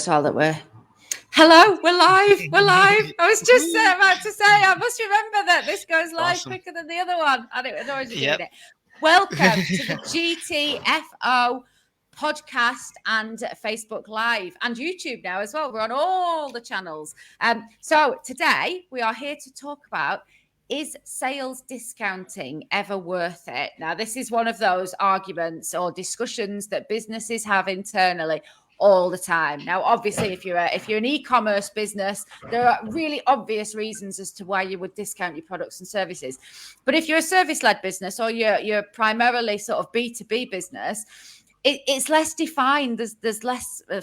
well that we're... Hello, we're live. We're live. I was just about to say, I must remember that this goes live quicker than the other one. I don't know doing it. Welcome to the GTFO podcast and Facebook Live and YouTube now as well. We're on all the channels. So today we are here to talk about, is sales discounting ever worth it? Now, this is one of those arguments or discussions that businesses have internally all the time. Now, obviously, if you're an e-commerce business, there are really obvious reasons as to why you would discount your products and services. But if you're a service-led business or you're primarily sort of B2B business, it's less defined. There's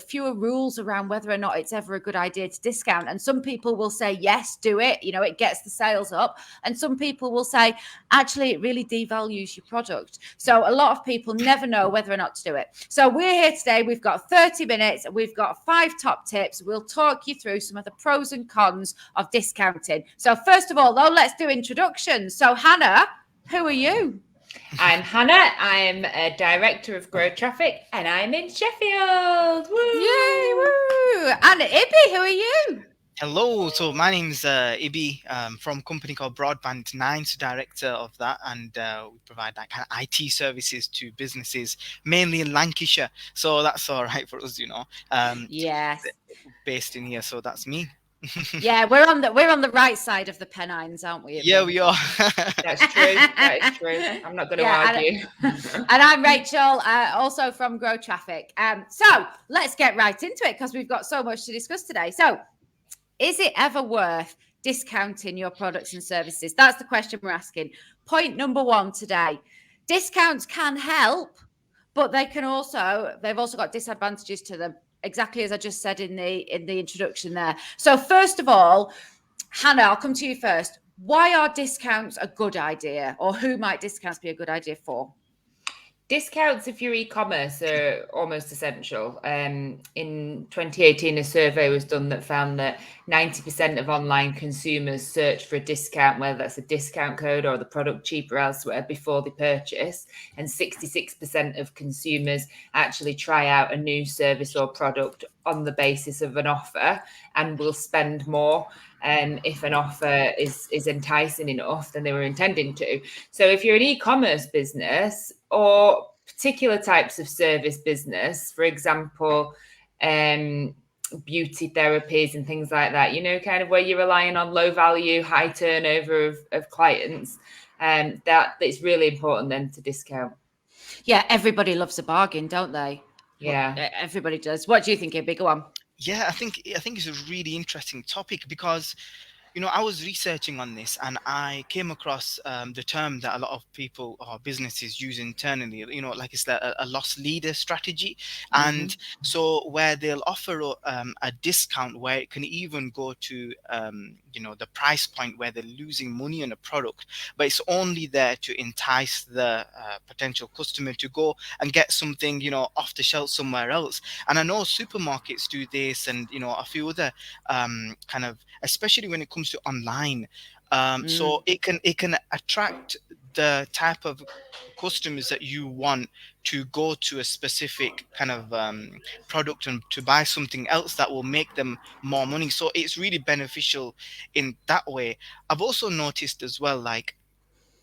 fewer rules around whether or not it's ever a good idea to discount. And some people will say, yes, do it. You know, it gets the sales up. And some people will say, actually, it really devalues your product. So a lot of people never know whether or not to do it. So we're here today. We've got 30 minutes. We've got 5 top tips. We'll talk you through some of the pros and cons of discounting. So first of all, though, let's do introductions. So Hannah, who are you? I'm Hannah. I'm a director of Grow Traffic, and I'm in Sheffield. Woo! Yay! Woo! And Ibby, who are you? Hello. So my name's Ibby from a company called Broadband 9, so director of that, and we provide that kind of IT services to businesses, mainly in Lancashire. So that's all right for us, you know. Yes. Based in here, so that's me. Yeah, we're on the right side of the Pennines, aren't we? Yeah, we are. That's true. That is true. I'm not going to argue. And I'm Rachel, also from Grow Traffic. So let's get right into it because we've got so much to discuss today. So, is it ever worth discounting your products and services? That's the question we're asking. Point number 1 today: discounts can help, but they've also got disadvantages to them. Exactly as I just said in the introduction there. So first of all, Hannah, I'll come to you first. Why are discounts a good idea, or who might discounts be a good idea for? Discounts, if you're e-commerce, are almost essential. In 2018, a survey was done that found that 90% of online consumers search for a discount, whether that's a discount code or the product cheaper elsewhere, before they purchase. And 66% of consumers actually try out a new service or product on the basis of an offer and will spend more if an offer is enticing enough than they were intending to. So if you're an e-commerce business or particular types of service business, for example, beauty therapies and things like that, you know, kind of where you're relying on low value, high turnover of clients, that it's really important then to discount. Yeah, everybody loves a bargain, don't they? Yeah, well, everybody does. What do you think, Ibby? Go on. Yeah, I think it's a really interesting topic because, you know, I was researching on this and I came across the term that a lot of people or businesses use internally, you know, like it's a loss leader strategy. And so where they'll offer a discount where it can even go to, you know, the price point where they're losing money on a product, but it's only there to entice the potential customer to go and get something, you know, off the shelf somewhere else. And I know supermarkets do this and, you know, a few other kind of, especially when it comes to online. So it can attract the type of customers that you want to go to a specific kind of product and to buy something else that will make them more money. So it's really beneficial in that way. I've also noticed as well, like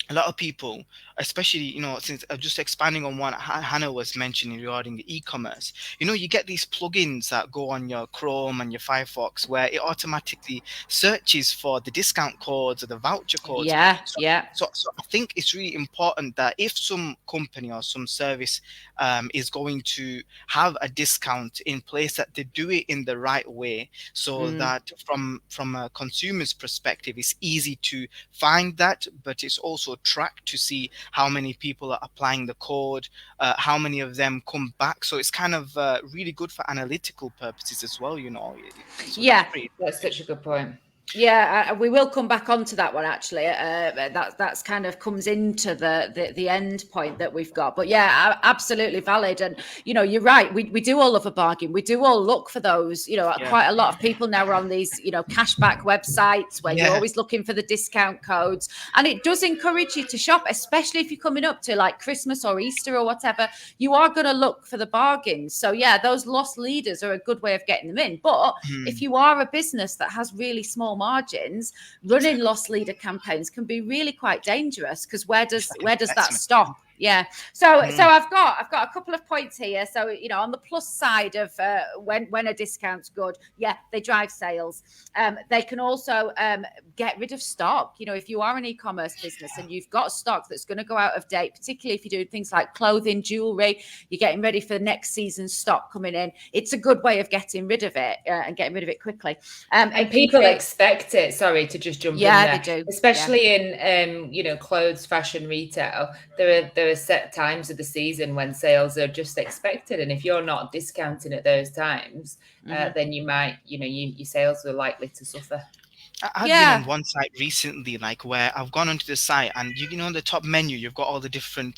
a lot of people, especially, you know, since just expanding on what Hannah was mentioning regarding e-commerce, you know, you get these plugins that go on your Chrome and your Firefox where it automatically searches for the discount codes or the voucher codes. So I think it's really important that if some company or some service is going to have a discount in place, that they do it in the right way, so that from a consumer's perspective, it's easy to find that, but it's also tracked to see how many people are applying the code, how many of them come back. So it's kind of really good for analytical purposes as well, you know. So that's such a good point. Yeah, we will come back onto that one actually. That's kind of comes into the end point that we've got. But yeah, absolutely valid. And you're right. We do all love a bargain. We do all look for those. Quite a lot of people now are on these cashback websites where you're always looking for the discount codes, and it does encourage you to shop, especially if you're coming up to like Christmas or Easter or whatever. You are going to look for the bargains. So yeah, those loss leaders are a good way of getting them in. But if you are a business that has really small margins, running loss leader campaigns can be really quite dangerous, because where does that stop? Yeah. So I've got a couple of points here. So on the plus side of when a discount's good, yeah, they drive sales. They can also get rid of stock. If you are an e-commerce business and you've got stock that's going to go out of date, particularly if you're doing things like clothing, jewelry, you're getting ready for the next season's stock coming in, it's a good way of getting rid of it and getting rid of it quickly. And people expect it. Sorry to just jump in there. They do. Especially in clothes, fashion, retail. There are set times of the season when sales are just expected, and if you're not discounting at those times, then you might, your sales are likely to suffer. I've been on one site recently, like where I've gone onto the site and on the top menu, you've got all the different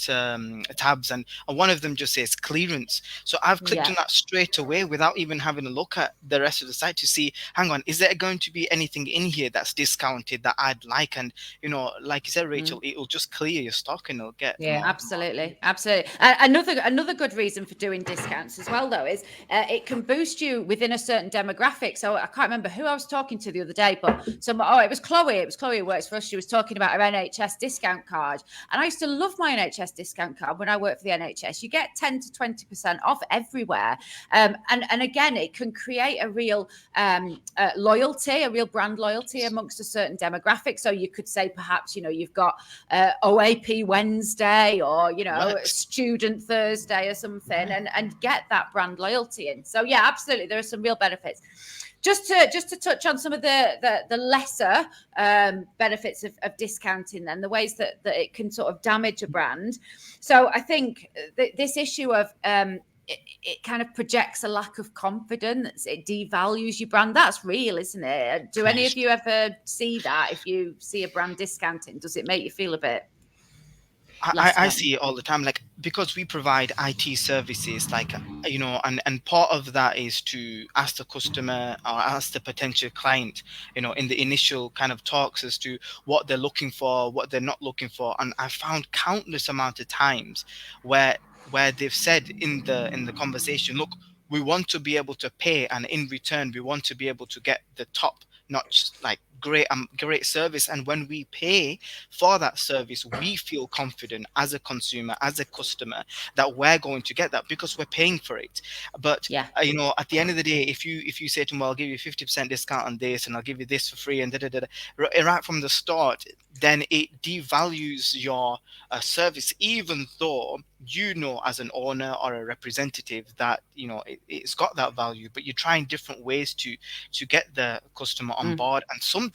tabs, and one of them just says clearance. So I've clicked on that straight away without even having a look at the rest of the site to see, hang on, is there going to be anything in here that's discounted that I'd like? And, like you said, Rachel, it'll just clear your stock and it'll get more. Absolutely. Another good reason for doing discounts as well, though, is it can boost you within a certain demographic. So I can't remember who I was talking to the other day, but it was Chloe. It was Chloe who works for us. She was talking about her NHS discount card. And I used to love my NHS discount card when I worked for the NHS. You get 10 to 20% off everywhere. And again, it can create a real loyalty, a real brand loyalty amongst a certain demographic. So you could say perhaps, you've got OAP Wednesday or, Student Thursday or something, and get that brand loyalty in. So yeah, absolutely. There are some real benefits. Just to touch on some of the lesser benefits of discounting, then the ways that it can sort of damage a brand. So I think this issue of it kind of projects a lack of confidence. It devalues your brand. That's real, isn't it? Do any of you ever see that? If you see a brand discounting, does it make you feel a bit? I see it all the time, like, because we provide IT services, like, and part of that is to ask the customer or ask the potential client, in the initial kind of talks as to what they're looking for, what they're not looking for. And I found countless amount of times where they've said in the conversation, look, we want to be able to pay, and in return, we want to be able to get the top notch, like, great service. And when we pay for that service, we feel confident as a consumer, as a customer, that we're going to get that because we're paying for it. But at the end of the day, if you say to them, well, I'll give you 50% discount on this and I'll give you this for free, and right from the start, then it devalues your service, even though as an owner or a representative that it's got that value. But you're trying different ways to get the customer on board, and sometimes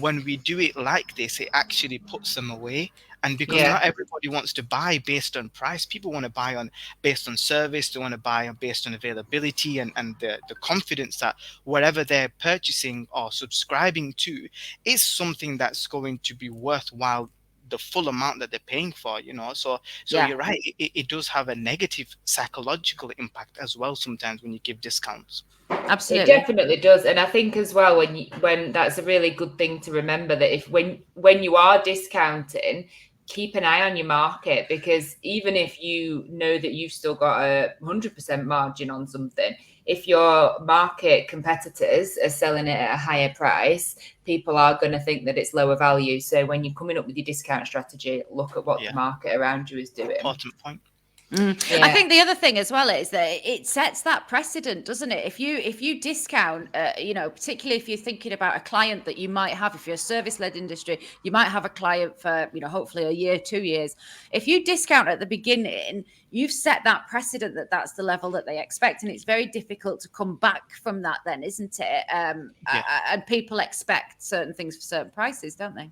when we do it like this, it actually puts them away. And because not everybody wants to buy based on price, people want to buy based on service. They want to buy based on availability and the confidence that whatever they're purchasing or subscribing to is something that's going to be worthwhile, the full amount that they're paying for. So you're right, it does have a negative psychological impact as well sometimes when you give discounts. Absolutely, it definitely does. And I think as well, when that's a really good thing to remember, that when you are discounting, keep an eye on your market, because even if you know that you've still got a 100% margin on something, if your market competitors are selling it at a higher price, people are going to think that it's lower value. So when you're coming up with your discount strategy, look at what the market around you is doing. Important point. I think the other thing as well is that it sets that precedent, doesn't it? If you discount, particularly if you're thinking about a client that you might have, if you're a service-led industry, you might have a client for, hopefully a year, 2 years. If you discount at the beginning, you've set that precedent that that's the level that they expect. And it's very difficult to come back from that then, isn't it? And people expect certain things for certain prices, don't they?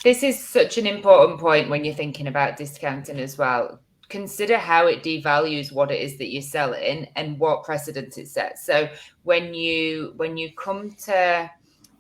This is such an important point when you're thinking about discounting as well. Consider how it devalues what it is that you're selling and what precedent it sets. So when you come to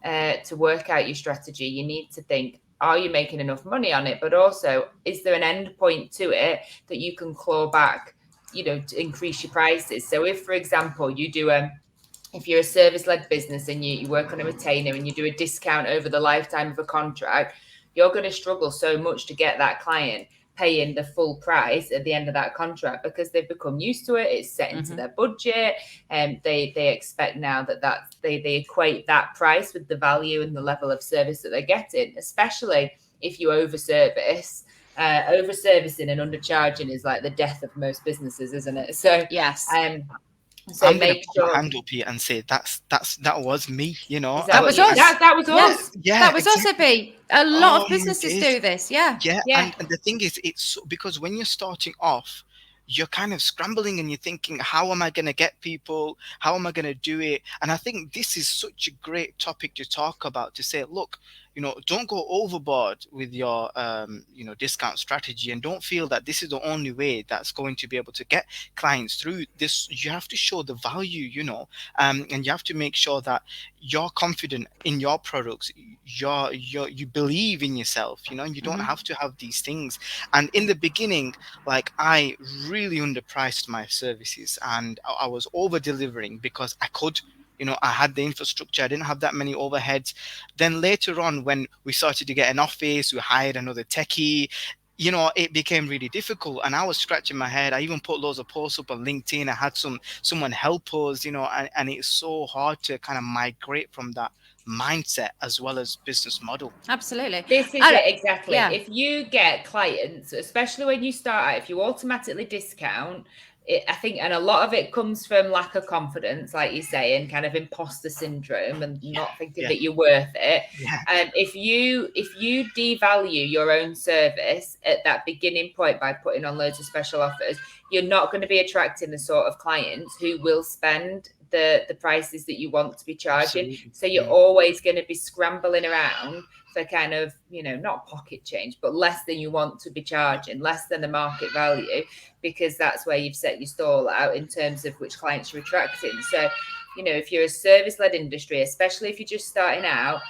to work out your strategy, you need to think, are you making enough money on it? But also, is there an end point to it that you can claw back, to increase your prices? So if, for example, if you're a service-led business and you work on a retainer and you do a discount over the lifetime of a contract, you're going to struggle so much to get that client paying the full price at the end of that contract, because they've become used to it. It's set into their budget, and they expect now that they equate that price with the value and the level of service that they're getting, especially if you overservice. Over-servicing and undercharging is like the death of most businesses, isn't it? So yes. So I'm going to put my hand up here and say that was me, That was us. That was us. Yeah, that was us, Abby. A lot of businesses do this. Yeah. And the thing is, it's because when you're starting off, you're kind of scrambling and you're thinking, how am I going to get people? How am I going to do it? And I think this is such a great topic to talk about, to say, look, don't go overboard with your, discount strategy, and don't feel that this is the only way that's going to be able to get clients through this. You have to show the value, and you have to make sure that you're confident in your products. You believe in yourself, and you don't have to have these things. And in the beginning, like, I really underpriced my services, and I was over delivering because I could. I had the infrastructure. I didn't have that many overheads. Then later on, when we started to get an office, we hired another techie, it became really difficult. And I was scratching my head. I even put loads of posts up on LinkedIn. I had someone help us, and it's so hard to kind of migrate from that mindset as well as business model. Absolutely. This is it, exactly. Yeah. If you get clients, especially when you start out, if you automatically discount, I think, and a lot of it comes from lack of confidence, like you say, and kind of imposter syndrome, and not thinking that you're worth it. And if you devalue your own service at that beginning point by putting on loads of special offers, you're not going to be attracting the sort of clients who will spend the prices that you want to be charging. Absolutely. So you're always going to be scrambling around for kind of, not pocket change, but less than you want to be charging, less than the market value, because that's where you've set your stall out in terms of which clients you're attracting. So, if you're a service-led industry, especially if you're just starting out,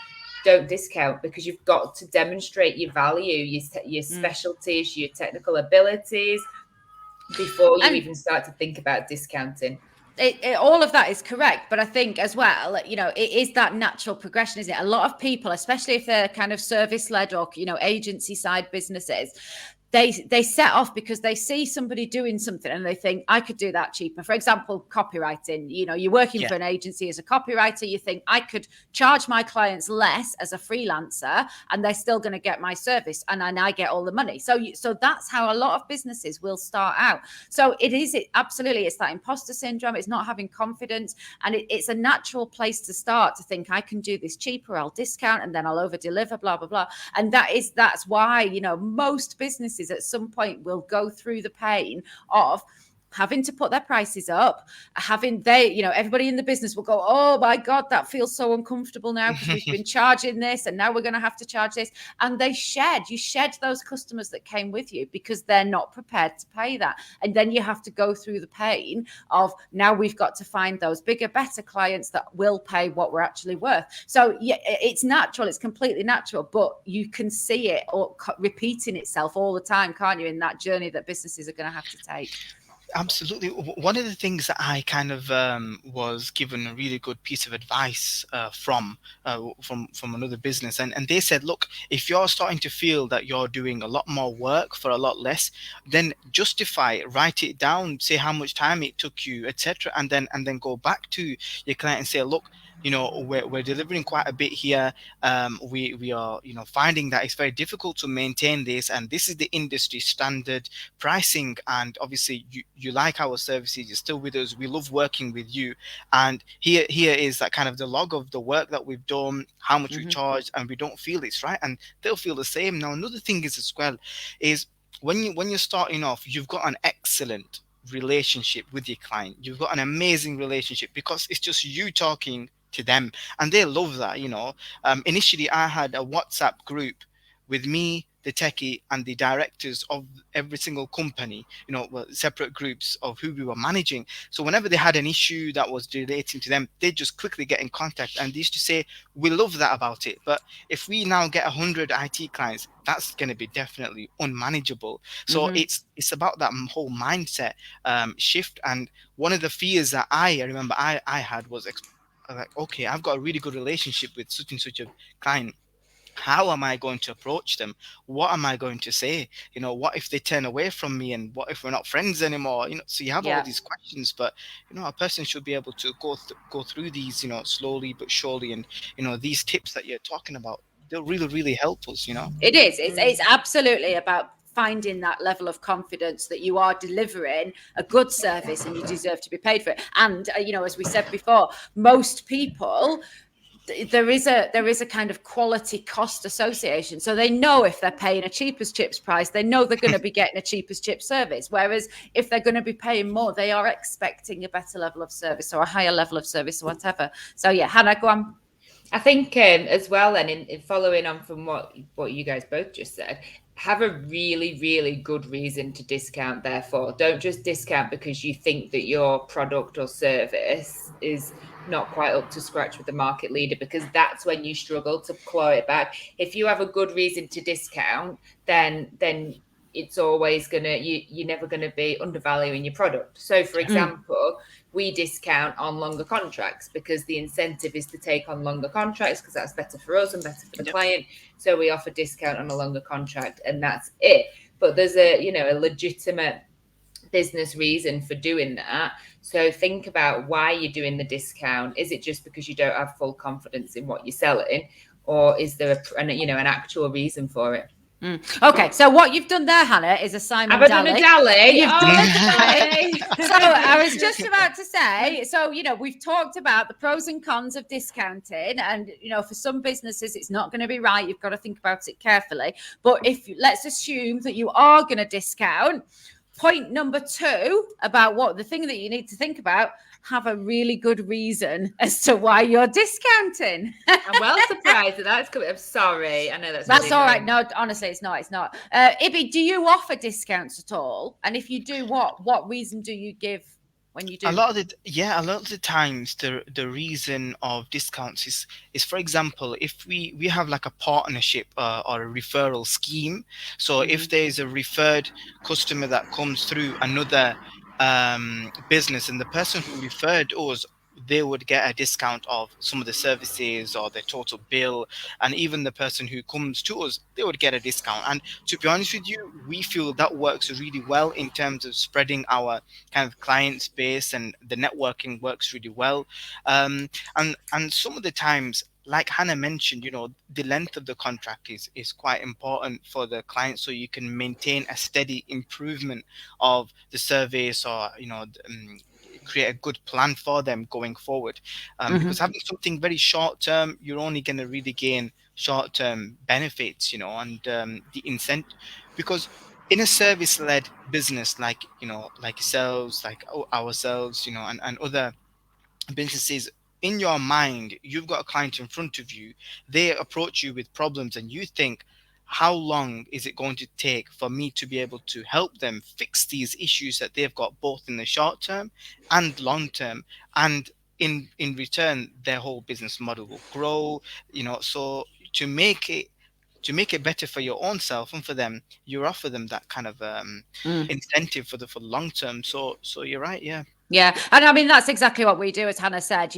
don't discount, because you've got to demonstrate your value, your specialties, your technical abilities before you even start to think about discounting. All of that is correct, but I think as well, it is that natural progression, isn't it? A lot of people, especially if they're kind of service-led or agency side businesses, they set off because they see somebody doing something and they think, I could do that cheaper. For example, copywriting. You're working for an agency as a copywriter. You think, I could charge my clients less as a freelancer and they're still going to get my service, and I get all the money. So that's how a lot of businesses will start out. So absolutely, it's that imposter syndrome. It's not having confidence, and it's a natural place to start, to think, I can do this cheaper, I'll discount, and then I'll over deliver, blah, blah, blah. And that's why, most businesses at some point will go through the pain of having to put their prices up, everybody in the business will go, oh my God, that feels so uncomfortable now because we've been charging this and now we're going to have to charge this. And you shed those customers that came with you because they're not prepared to pay that. And then you have to go through the pain of, now we've got to find those bigger, better clients that will pay what we're actually worth. So it's natural. It's completely natural, but you can see it repeating itself all the time, can't you, in that journey that businesses are going to have to take. Absolutely. One of the things that I kind of was given a really good piece of advice from another business, and they said, look, if you're starting to feel that you're doing a lot more work for a lot less, then justify it, write it down, say how much time it took you, etc., and then go back to your client and say, look, we're delivering quite a bit here. We are finding that it's very difficult to maintain this, and this is the industry standard pricing, and obviously you like our services, you're still with us, we love working with you, and here is that kind of the log of the work that we've done, how much we charge, and we don't feel it's right, and they'll feel the same. Now, another thing is as well is when you're starting off, you've got an excellent relationship with your client, you've got an amazing relationship because it's just you talking to them, and they love that. Initially I had a WhatsApp group with me, the techie, and the directors of every single company, separate groups of who we were managing. So whenever they had an issue that was relating to them, they'd just quickly get in contact, and they used to say, we love that about it. But if we now get 100 IT clients, that's going to be definitely unmanageable. So it's about that whole mindset shift. And one of the fears that I remember I had was like, okay, I've got a really good relationship with such and such a client. How am I going to approach them? What am I going to say? What if they turn away from me, and what if we're not friends anymore? So you have all these questions, but a person should be able to go through these, slowly but surely. And these tips that you're talking about, they'll really, really help us. It is. It's absolutely about finding that level of confidence that you are delivering a good service and you deserve to be paid for it. And as we said before, most people, there is a kind of quality cost association. So they know if they're paying a cheapest chips price, they know they're going to be getting a cheapest chip service. Whereas if they're going to be paying more, they are expecting a better level of service or a higher level of service or whatever. So yeah, Hannah, go on. I think as well, then in following on from what you guys both just said, have a really, really good reason to discount. Therefore, don't just discount because you think that your product or service is not quite up to scratch with the market leader, because that's when you struggle to claw it back. If you have a good reason to discount, then it's always you're never gonna be undervaluing your product. So for example, we discount on longer contracts because the incentive is to take on longer contracts because that's better for us and better for the client. So we offer discount on a longer contract, and that's it. But there's a legitimate business reason for doing that. So think about why you're doing the discount. Is it just because you don't have full confidence in what you're selling, or is there an actual reason for it? Okay, so what you've done there, Hannah, is a Simon Daly. You've done a Daly. So I was just about to say, so we've talked about the pros and cons of discounting, and for some businesses it's not going to be right. You've got to think about it carefully. But let's assume that you are going to discount. Point number 2 about what the thing that you need to think about, have a really good reason as to why you're discounting. I'm well surprised that that's coming. I'm sorry. I know that's really all right. No, honestly, it's not. Ibby, do you offer discounts at all? And if you do, what reason do you give when you do? A lot of the times the reason of discounts is for example, if we have like a partnership or a referral scheme. So if there's a referred customer that comes through another business, and the person who referred us, they would get a discount of some of the services or the total bill, and even the person who comes to us, they would get a discount. And to be honest with you, we feel that works really well in terms of spreading our kind of client base, and the networking works really well. And some of the times, like Hannah mentioned, the length of the contract is quite important for the client, so you can maintain a steady improvement of the service, or create a good plan for them going forward. Because having something very short term, you're only going to really gain short term benefits, and the incentive. Because in a service led business, like yourselves, like ourselves, and other businesses, in your mind, you've got a client in front of you, they approach you with problems, and you think, how long is it going to take for me to be able to help them fix these issues that they've got, both in the short term and long term? And in return, their whole business model will grow. So to make it better for your own self and for them, you offer them that kind of incentive for the long term. So you're right. Yeah. And I mean, that's exactly what we do. As Hannah said,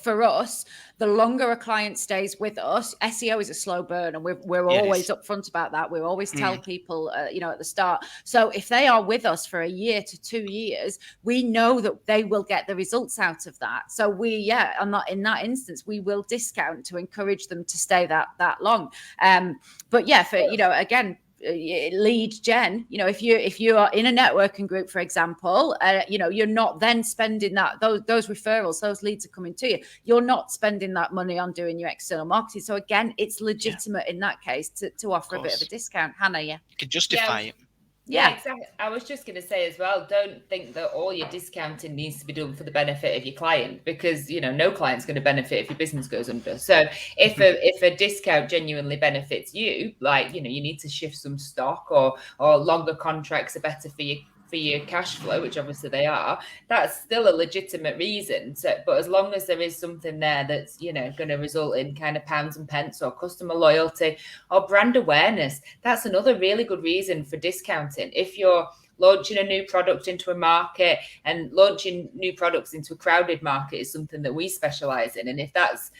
for us, the longer a client stays with us, SEO is a slow burn, and we're always upfront about that. We always tell people, at the start. So if they are with us for a year to 2 years, we know that they will get the results out of that. So in that instance, we will discount to encourage them to stay that long. But yeah, for again, lead gen, if you are in a networking group, for example, you're not then spending those referrals, those leads are coming to you, you're not spending that money on doing your external marketing. So again, it's legitimate in that case to offer a bit of a discount. Hannah, you could justify it. Yeah, exactly. I was just going to say as well, don't think that all your discounting needs to be done for the benefit of your client, because no client's going to benefit if your business goes under. So if a discount genuinely benefits you, like you need to shift some stock, or longer contracts are better for your cash flow, which obviously they are, that's still a legitimate reason. So, but as long as there is something there that's going to result in kind of pounds and pence or customer loyalty or brand awareness, that's another really good reason for discounting. If you're launching a new product into a market, and launching new products into a crowded market is something that we specialize in, and if that's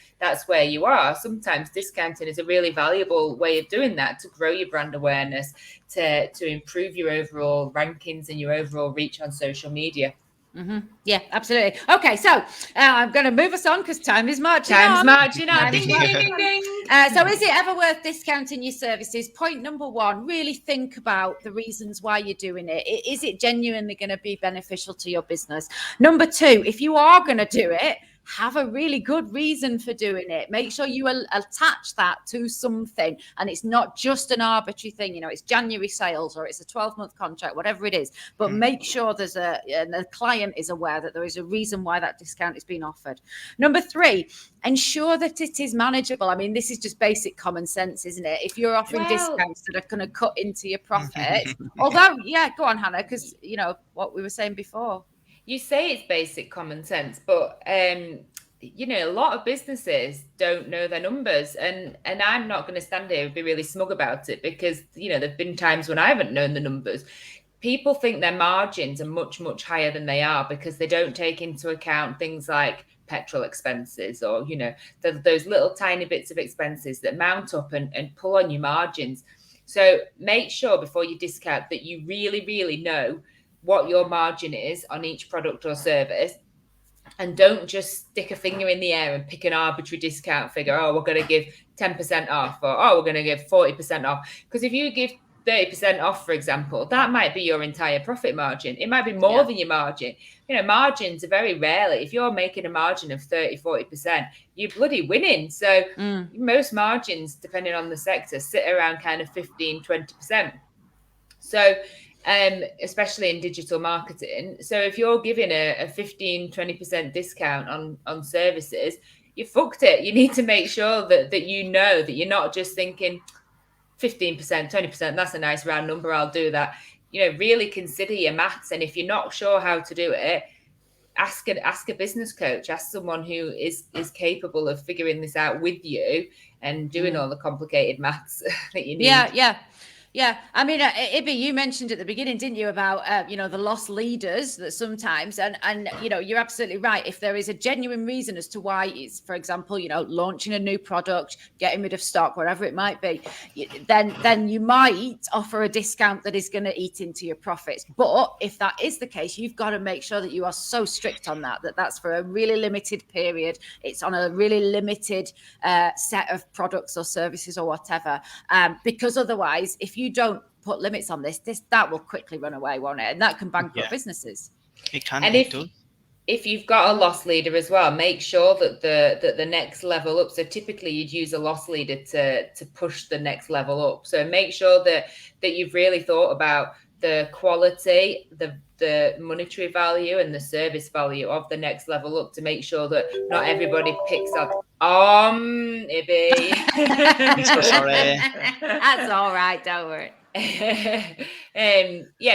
where you are, sometimes discounting is a really valuable way of doing that, to grow your brand awareness, to improve your overall rankings and your overall reach on social media. Mm-hmm. Yeah, absolutely. Okay, so I'm going to move us on because time is marching on. Ding, ding, ding, ding. So is it ever worth discounting your services? Point number one, really think about the reasons why you're doing it. Is it genuinely going to be beneficial to your business? Number two, if you are going to do it, have a really good reason for doing it. Make sure you attach that to something, and it's not just an arbitrary thing. It's January sales, or it's a 12-month contract, whatever it is. But make sure there's the client is aware that there is a reason why that discount is being offered. Number three, ensure that it is manageable. I mean, this is just basic common sense, isn't it? If you're offering discounts that are going to cut into your profits, although, go on, Hannah, because what we were saying before. You say it's basic common sense, but a lot of businesses don't know their numbers, and I'm not going to stand here and be really smug about it, because there've been times when I haven't known the numbers. People think their margins are much, much higher than they are, because they don't take into account things like petrol expenses, or those little tiny bits of expenses that mount up and pull on your margins. So make sure before you discount that you really, really know what your margin is on each product or service, and don't just stick a finger in the air and pick an arbitrary discount figure. Oh, we're going to give 10% off, or we're going to give 40% off. Because if you give 30% off, for example, that might be your entire profit margin. It might be more than your margin. Margins are very rarely, if you're making a margin of 30-40%, you're bloody winning. So most margins, depending on the sector, sit around kind of 15-20%. So especially in digital marketing. So if you're giving a 15-20% discount on services, you fucked it. You need to make sure that that you're not just thinking 15%, 20%, that's a nice round number, I'll do that. Really consider your maths. And if you're not sure how to do it, ask a business coach, ask someone who is capable of figuring this out with you and doing all the complicated maths that you need. Yeah, I mean, Ibby, you mentioned at the beginning, didn't you, about the lost leaders that sometimes, and you're absolutely right. If there is a genuine reason as to why it's, for example, launching a new product, getting rid of stock, whatever it might be, then you might offer a discount that is going to eat into your profits. But if that is the case, you've got to make sure that you are so strict on that's for a really limited period. It's on a really limited set of products or services or whatever, because otherwise, if you don't put limits on that will quickly run away, won't it? And that can bankrupt businesses. It can. And if you've got a loss leader as well, make sure that the next level up. So typically you'd use a loss leader to push the next level up. So make sure that you've really thought about the quality, the monetary value, and the service value of the next level up, to make sure that not everybody picks up Ibby. I'm so sorry. That's all right, don't worry.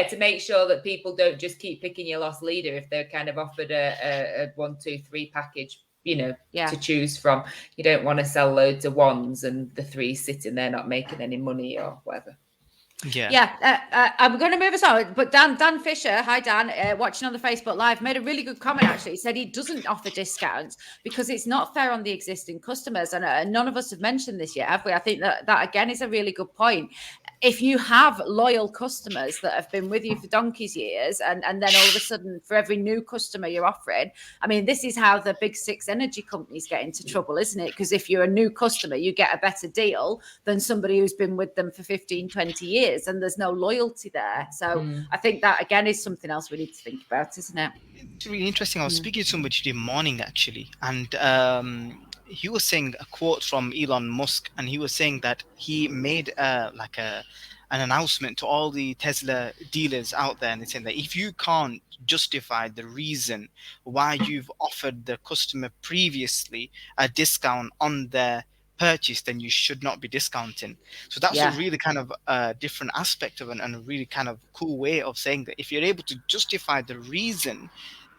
To make sure that people don't just keep picking your loss leader if they're kind of offered a 1, 2, 3 package, to choose from. You don't want to sell loads of ones and the 3 sitting there not making any money or whatever. I'm going to move us on, but Dan Fisher, hi Dan, watching on the Facebook Live, made a really good comment. Actually, he said he doesn't offer discounts because it's not fair on the existing customers, and none of us have mentioned this yet, have we? I think that again is a really good point. If you have loyal customers that have been with you for donkey's years, and then all of a sudden for every new customer you're offering, I mean, this is how the big 6 energy companies get into trouble, isn't it? Because if you're a new customer, you get a better deal than somebody who's been with them for 15, 20 years, and there's no loyalty there. So I think that again is something else we need to think about, isn't it? It's really interesting. I was speaking to somebody today morning actually, and he was saying a quote from Elon Musk, and he was saying that he made a announcement to all the Tesla dealers out there, and they're saying that if you can't justify the reason why you've offered the customer previously a discount on their purchase, then you should not be discounting. So that's a really kind of different aspect of it, and a really kind of cool way of saying that if you're able to justify the reason,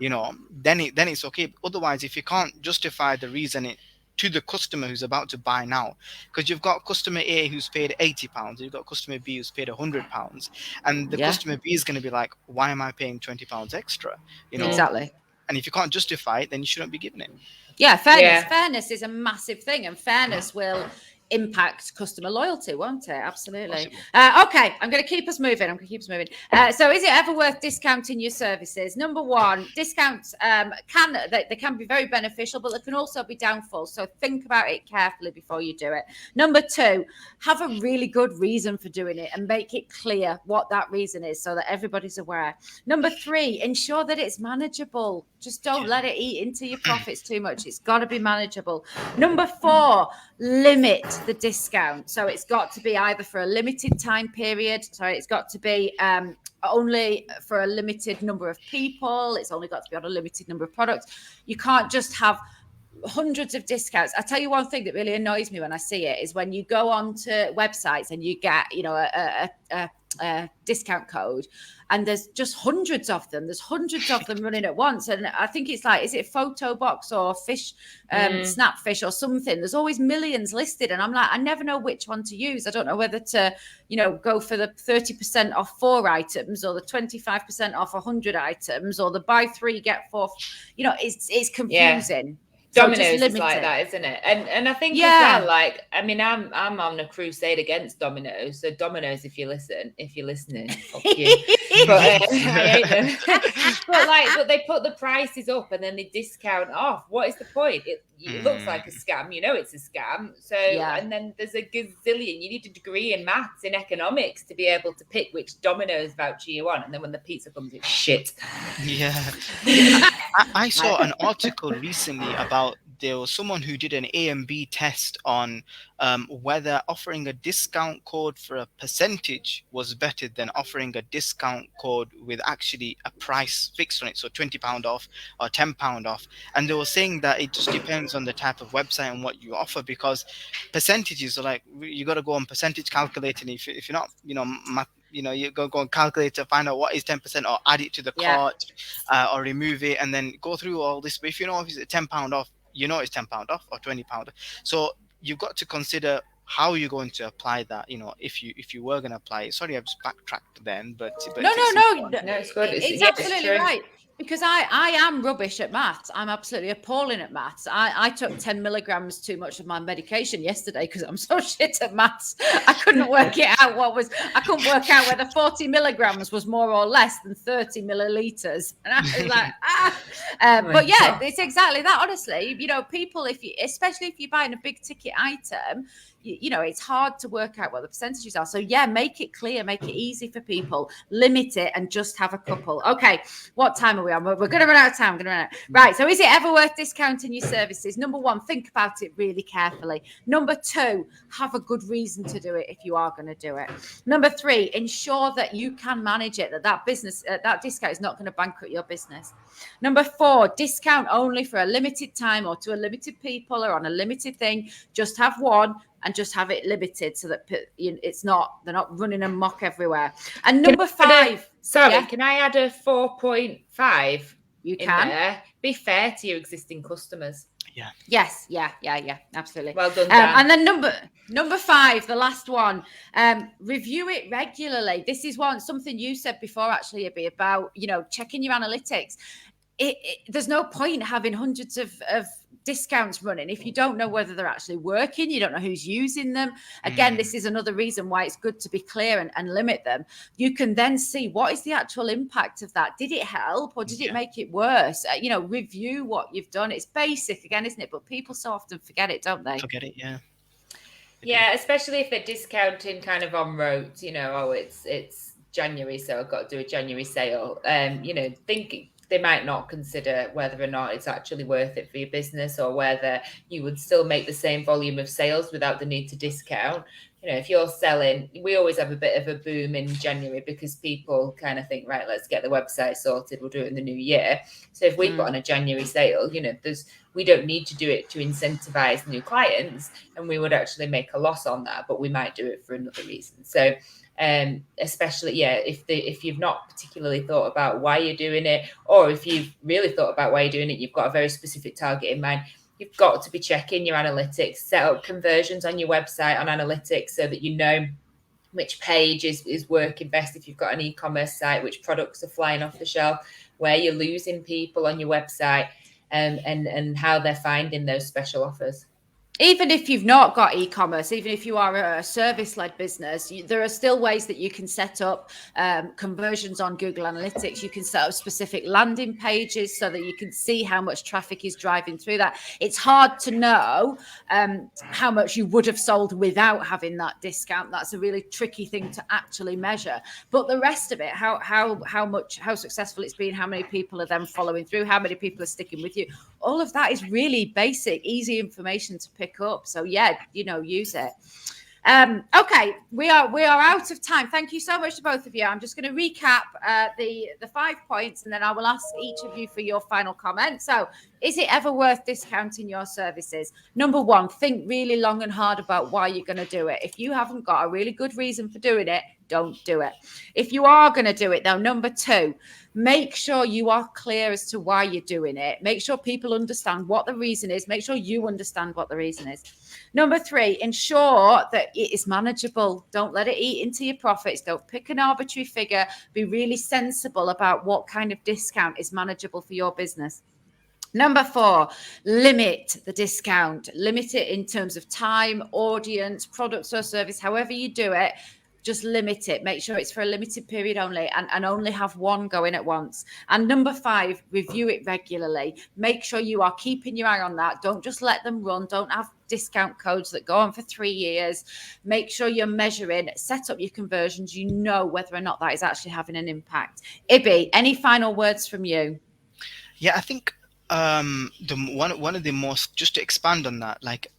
then it's okay. Otherwise, if you can't justify the reason to the customer who's about to buy now, because you've got customer A who's paid £80, you've got customer B who's paid £100, and the customer B is going to be like, why am I paying £20 extra? Exactly. And if you can't justify it, then you shouldn't be giving it. Yeah, fairness is a massive thing, and fairness will impact customer loyalty, won't it? Absolutely. Okay, I'm going to keep us moving. So is it ever worth discounting your services? Number one, discounts they can be very beneficial, but they can also be downfall. So think about it carefully before you do it. Number two, have a really good reason for doing it and make it clear what that reason is so that everybody's aware. Number three, ensure that it's manageable. Just don't let it eat into your profits too much. It's got to be manageable. Number four, limit the discount. So it's got to be either for a limited time period. So it's got to be only for a limited number of people. It's only got to be on a limited number of products. You can't just have hundreds of discounts. I tell you one thing that really annoys me when I see it is when you go onto websites and you get, a discount code, and there's just hundreds of them. There's hundreds of them running at once, and I think it's like, is it Photobox or Fish, Snapfish or something? There's always millions listed, and I'm like, I never know which one to use. I don't know whether to, go for the 30% off 4 items, or the 25% off 100 items, or the buy 3 get 4. It's confusing. Yeah. Domino's is like that, isn't it? And I think as well, like, I mean, I'm on a crusade against Domino's. So Domino's, if you're listening, fuck you. But I hate them. but they put the prices up and then they discount off. What is the point? It looks like a scam. It's a scam. So and then there's a gazillion. You need a degree in maths, in economics, to be able to pick which Domino's voucher you want. And then when the pizza comes, it's shit. Yeah. I saw an article recently about there was someone who did an AMB test on whether offering a discount code for a percentage was better than offering a discount code with actually a price fixed on it, so £20 off or £10 off. And they were saying that it just depends on the type of website and what you offer, because percentages are like, you got to go on percentage calculating. If you're not, you go and calculate to find out what is 10%, or add it to the cart, or remove it, and then go through all this. But if you know if it's £10 off, it's £10 off or £20. So you've got to consider how you're going to apply that. If you were going to apply it. Sorry, I've just backtracked then, but no, it's good. It's absolutely right. Because I am rubbish at maths. I'm absolutely appalling at maths. I took 10 milligrams too much of my medication yesterday because I'm so shit at maths. I couldn't work it out. I couldn't work out whether 40 milligrams was more or less than 30 milliliters. And I was like, but yeah, it's exactly that. Honestly, people, especially if you're buying a big ticket item, it's hard to work out what the percentages are. So make it clear, make it easy for people, limit it, and just have a couple. Okay, what time are we on? We're going to run out of time. Right. So is it ever worth discounting your services? Number one, think about it really carefully. Number two, have a good reason to do it if you are going to do it. Number three, ensure that you can manage it, that business, that discount is not going to bankrupt your business. Number four, discount only for a limited time or to a limited people or on a limited thing. Just have one. And just have it limited so that they're not running amok everywhere. And number five. Can I add a 4.5? You can. There? Be fair to your existing customers. Yeah. Yes. Yeah. Absolutely. Well done, Dan. And then number five, the last one. Review it regularly. This is something you said before, actually, Abby, about checking your analytics. There's no point having hundreds of discounts running if you don't know whether they're actually working, you don't know who's using them. Again, this is another reason why it's good to be clear and limit them. You can then see what is the actual impact of that. Did it help or did it make it worse? Review what you've done. It's basic again, isn't it? But people so often forget it, don't they? Forget it, yeah. Yeah, especially if they're discounting kind of on rote, it's January, so I've got to do a January sale. Think they might not consider whether or not it's actually worth it for your business, or whether you would still make the same volume of sales without the need to discount. if you're selling, we always have a bit of a boom in January because people kind of think, right, let's get the website sorted. We'll do it in the new year. So if we put on a January sale, we don't need to do it to incentivize new clients, and we would actually make a loss on that, but we might do it for another reason. So especially if you've not particularly thought about why you're doing it, or if you've really thought about why you're doing it, you've got a very specific target in mind, you've got to be checking your analytics, set up conversions on your website on analytics so that you know which page is working best if you've got an e-commerce site, which products are flying off the shelf, where you're losing people on your website, and how they're finding those special offers. Even if you've not got e-commerce, even if you are a service-led business, there are still ways that you can set up conversions on Google Analytics. You can set up specific landing pages so that you can see how much traffic is driving through that. It's hard to know how much you would have sold without having that discount. That's a really tricky thing to actually measure. But the rest of it, how successful it's been, how many people are then following through, how many people are sticking with you, all of that is really basic, easy information to pick up. So use it. Okay, we are out of time. Thank you so much to both of you. I'm just going to recap the 5 points, and then I will ask each of you for your final comment. So, is it ever worth discounting your services? Number 1, think really long and hard about why you're going to do it. If you haven't got a really good reason for doing it, don't do it. If you are going to do it, though, number 2, make sure you are clear as to why you're doing it. Make sure people understand what the reason is. Make sure you understand what the reason is. Number 3, ensure that it is manageable. Don't let it eat into your profits. Don't pick an arbitrary figure. Be really sensible about what kind of discount is manageable for your business. Number 4, limit the discount. Limit it in terms of time, audience, products or service, however you do it. Just limit it. Make sure it's for a limited period only, and only have one going at once. And number 5, review it regularly. Make sure you are keeping your eye on that. Don't just let them run. Don't have discount codes that go on for 3 years. Make sure you're measuring, set up your conversions. You know whether or not that is actually having an impact. Ibi, any final words from you? Yeah, I think one of the most, just to expand on that, like,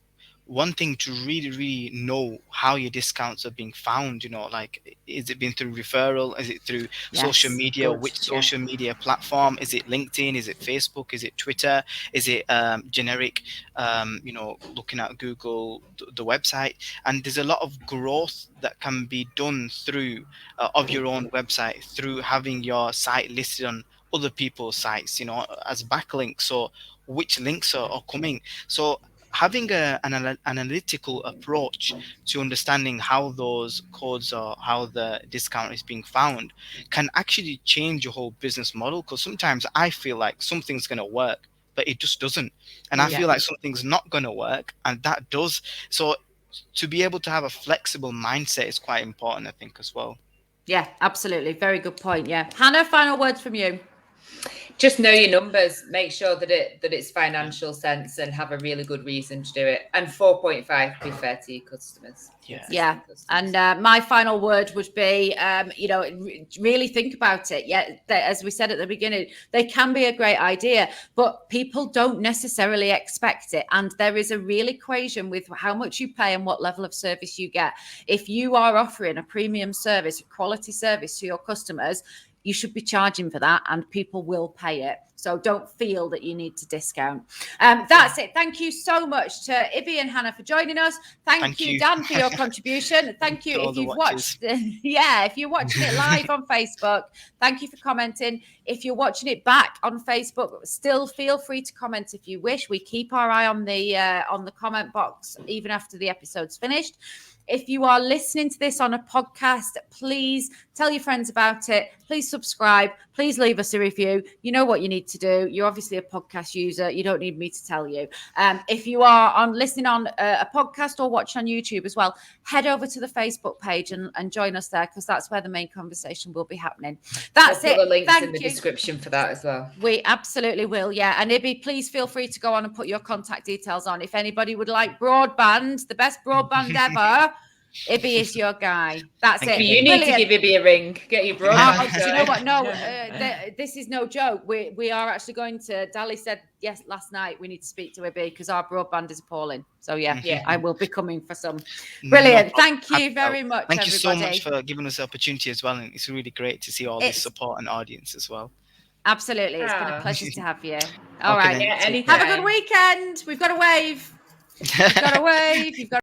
one thing to really know how your discounts are being found, like, is it been through referral? Is it through social media? Which social media platform? Is it LinkedIn? Is it Facebook? Is it Twitter? Is it generic, looking at Google, the website? And there's a lot of growth that can be done through of your own website, through having your site listed on other people's sites, as backlinks. So which links are coming? So having an analytical approach to understanding how those codes or how the discount is being found can actually change your whole business model. Because sometimes I feel like something's going to work, but it just doesn't. And I feel like something's not going to work, and that does. So to be able to have a flexible mindset is quite important, I think, as well. Yeah, absolutely. Very good point. Yeah. Hannah, final words from you. Just know your numbers. Make sure that it's financial sense, and have a really good reason to do it. And 4.5, be fair to your customers. Yeah. And my final word would be, really think about it. Yeah, as we said at the beginning, they can be a great idea, but people don't necessarily expect it. And there is a real equation with how much you pay and what level of service you get. If you are offering a premium service, a quality service to your customers, you should be charging for that, and people will pay it. So don't feel that you need to discount. That's it. Thank you so much to Ibi and Hannah for joining us. Thank you, Dan, for your contribution. Thank you if you've watched. If you're watching it live on Facebook, thank you for commenting. If you're watching it back on Facebook, still feel free to comment if you wish. We keep our eye on the comment box even after the episode's finished. If you are listening to this on a podcast, please tell your friends about it. Please subscribe. Please leave us a review. You know what you need to do. You're obviously a podcast user. You don't need me to tell you. If you are listening on a podcast or watching on YouTube as well, head over to the Facebook page and join us there, because that's where the main conversation will be happening. That's it. We'll put the links in the description for that as well. We absolutely will, yeah. And Ibi, please feel free to go on and put your contact details on. If anybody would like broadband, the best broadband ever, Ibby is your guy. That's Thank it. You need to give Ibby a ring. Get your broadband. Do you know what? No, this is no joke. We are actually going to. Dali said yes last night. We need to speak to Ibby because our broadband is appalling. So yeah, I will be coming for some. Brilliant. Thank you very much. Thank you so everybody. much for giving us the opportunity as well, and it's really great to see all this support and audience as well. Absolutely, it's been a pleasure to have you. All right, then, have a good weekend. We've got a wave. You've got a wave. You've got